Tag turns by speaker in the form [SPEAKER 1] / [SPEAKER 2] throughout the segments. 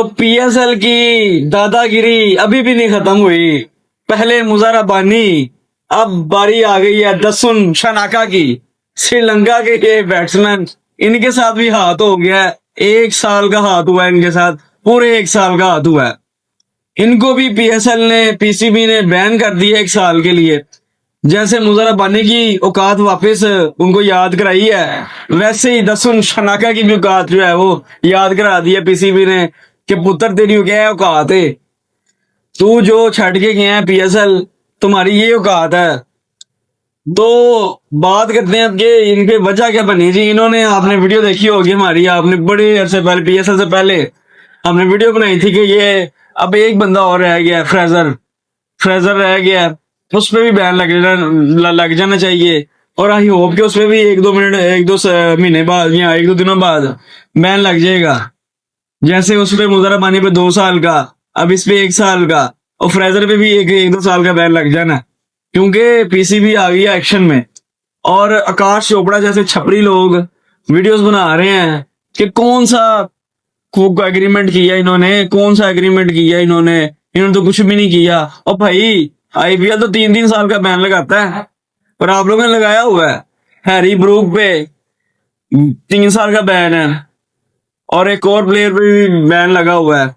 [SPEAKER 1] तो पीएसएल की दादागिरी अभी भी नहीं खत्म हुई। पहले मुजारा बानी, अब बारी आ गई है दसुन शनाका की। श्रीलंका के ये बैट्समैन, इनके साथ भी हाथ हो गया है। 1 साल का हाथ हुआ है इनके साथ, पूरे 1 साल का हाथ हुआ है। इनको भी पीएसएल ने, पीसीबी ने बैन कर दिया 1 साल के लिए। जैसे मुजारा बानी की औकात वापस उनको याद कराई है, वैसे ही दसुन शनाका की भी औकात जो है वो याद करा दी है पीसीबी ने कि पुत्र तेरी क्या है औकात है, तू जो छड़ के गया है पीएसएल, तुम्हारी ये औकात है। तो बात करते हैं कि इनके वजह क्या बनी जी। इन्होंने, आपने वीडियो देखी होगी हमारी, आपने बड़े अरसे पहले, पीएसएल से पहले हमने वीडियो बनाई थी कि ये अब एक बंदा और रह गया, फ्रेजर फ्रेजर रह गया, उस पर भी बैन लग जाना चाहिए। और आई होप कि उस पर भी 1-2 मिनट, 1-2 महीने बाद या 1-2 दिनों बाद बैन लग जाएगा। जैसे उस पे मुजारा बानी पे 2 साल का, अब इस पे 1 साल का, और फ्रेजर पे भी 1-2 साल का बैन लग जाना, क्योंकि पीसीबी आ गई है एक्शन में। और आकाश चोपड़ा जैसे छपरी लोग वीडियोस बना रहे हैं कि कौन सा एग्रीमेंट किया इन्होंने, कौन सा एग्रीमेंट किया इन्होंने तो कुछ भी नहीं किया। और भाई आईपीएल तो 3-3 साल का बैन लगाता है, पर आप लोगों ने लगाया हुआ है। हैरी ब्रूक पे 3 साल का बैन है, और एक और प्लेयर पे भी बैन लगा हुआ है।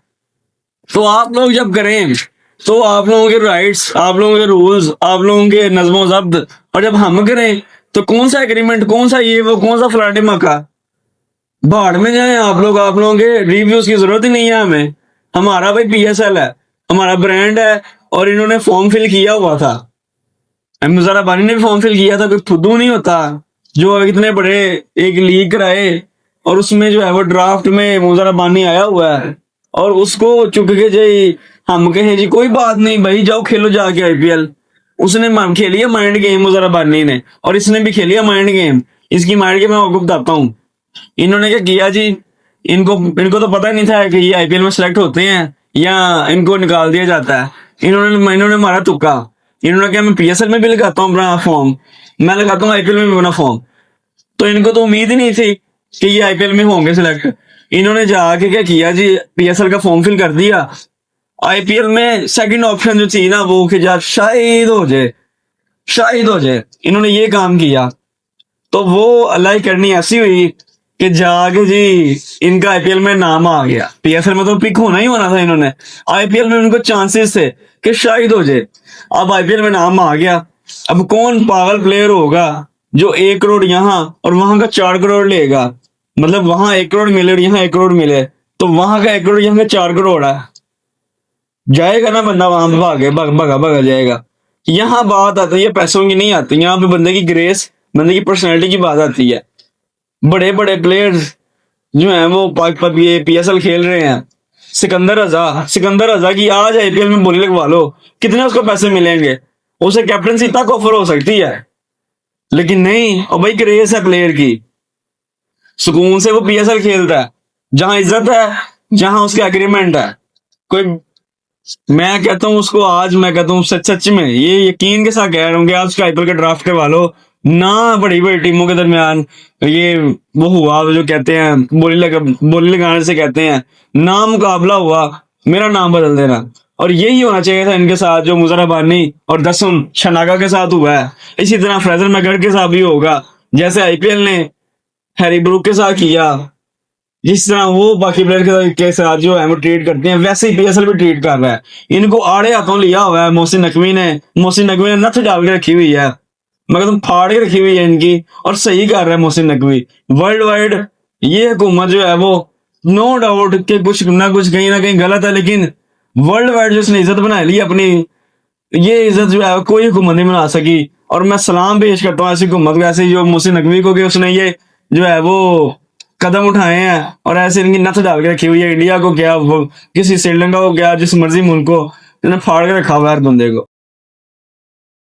[SPEAKER 1] तो आप लोग जब करें तो आप लोगों के राइट्स, आप लोगों के रूल्स, आप लोगों के नज़्मो ज़ब्त, और जब हम करें तो कौन सा एग्रीमेंट, कौन सा ये वो, कौन सा फलाने मका, भाड़ में जाए आप लोग। आप लोगों के रिव्यूज की जरूरत ही नहीं है हमें। हमारा भाई पीएसएल है, हमारा ब्रांड है, और इन्होंने फॉर्म फिल किया हुआ था। मुजारा बानी ने भी फॉर्म फिल किया था, कोई फुद्दू नहीं होता जो इतने बड़े एक लीग कराए और उसमें जो है वो ड्राफ्ट में मुजारा बानी आया हुआ है, और उसको चुक के जी हम कहें जी कोई बात नहीं भाई, जाओ खेलो जाके आईपीएल। उसने खेली है माइंड गेम मुजारा बानी ने, और इसने भी खेली है माइंड गेम। इसकी माइंड गेम मैं आपको बताता हूँ। इन्होंने क्या किया जी, इनको इनको तो पता ही नहीं था कि ये आईपीएल में सेलेक्ट होते हैं या इनको निकाल दिया जाता है। इन्होंने मारा तुक्का। इन्होंने क्या, मैं पीएसएल में भी लगाता हूँ अपना फॉर्म, मैं लगाता हूँ आईपीएल में भी अपना फॉर्म। तो इनको तो उम्मीद ही नहीं थी कि ये आईपीएल में होंगे सिलेक्ट। इन्होंने जाके क्या किया जी, पीएसएल का फॉर्म फिल कर दिया। आईपीएल में सेकंड ऑप्शन जो थी ना वो कि यार शायद हो जाए, शायद हो जाए, इन्होंने ये काम किया। तो वो अल्लाह की करनी ऐसी हुई कि जाके जी इनका आईपीएल में नाम आ गया। पीएसएल में तो पिक होना ही होना था, इन्होंने आईपीएल में उनको चांसेस थे कि शायद हो जाए। अब आईपीएल में नाम आ गया। अब कौन पागल प्लेयर होगा जो 1 करोड़ यहाँ और वहां का 4 करोड़ लेगा, मतलब वहां 1 करोड़ मिले और यहाँ 1 करोड़ मिले, तो वहां का 1 करोड़ यहाँ का 4 करोड़ है, जाएगा ना बंदा वहां पे, भागे भगा भगा जाएगा। यहाँ बात आती है पैसों की, नहीं आती यहाँ पे, बंदे की ग्रेस, बंदे की पर्सनैलिटी की बात आती है। बड़े बड़े प्लेयर्स जो हैं वो पीएसएल खेल रहे हैं। सिकंदर रजा की आज आईपीएल में बोली लगवा लो, कितने उसको पैसे मिलेंगे, उसे कैप्टनसी तक ऑफर हो सकती है। लेकिन नहीं, और भाई क्रेज है प्लेयर की, सुकून से वो पीएसएल खेलता है, जहां इज्जत है, जहां उसके एग्रीमेंट है। कोई, मैं कहता हूँ उसको, आज मैं कहता हूँ सच सच में ये यकीन के साथ कह रहा हूँ कि आप उसका आईपीएल का ड्राफ्ट करवा लो ना। बड़ी बड़ी टीमों के दरमियान ये वो हुआ जो कहते हैं बोली लगाने से कहते हैं ना मुकाबला हुआ, मेरा नाम बदल देना। और यही होना चाहिए था इनके साथ, जो मुजारा बानी और दसुन शनाका के साथ हुआ है। इसी तरह फ्रेजर मैकगढ़ के साथ भी होगा, जैसे आईपीएल ने हैरी ब्रूक के साथ किया, जिस तरह वो बाकी प्लेयर के साथ जो है वो ट्रीट करते हैं, वैसे ही पीएसएल भी ट्रीट कर रहा है। इनको आड़े हाथों लिया हुआ है मोहसिन नकवी ने नथ डाल के रखी हुई है, मगर तुम फाड़ के रखी हुई है इनकी, और सही कर रहा है मोहसिन नकवी। वर्ल्ड वाइड ये हुकूमत जो है वो, नो डाउट कि कुछ ना कुछ कहीं ना कहीं गलत है, लेकिन वर्ल्ड वाइड जो उसने इज्जत बना ली अपनी, ये इज्जत जो है कोई हुकूमत नहीं बना सकी। और मैं सलाम पेश करता हूँ ऐसी हुकूमत को, ऐसे जो मोहसिन नकवी को, कि उसने ये जो है वो कदम उठाए हैं, और ऐसे इनकी नथ डाल के रखी हुई है। इंडिया को क्या, वो किसी श्रीलंका को क्या, जिस मर्जी मुल्क को इन्होंने फाड़ के रखा हुआ है हर बंदे को।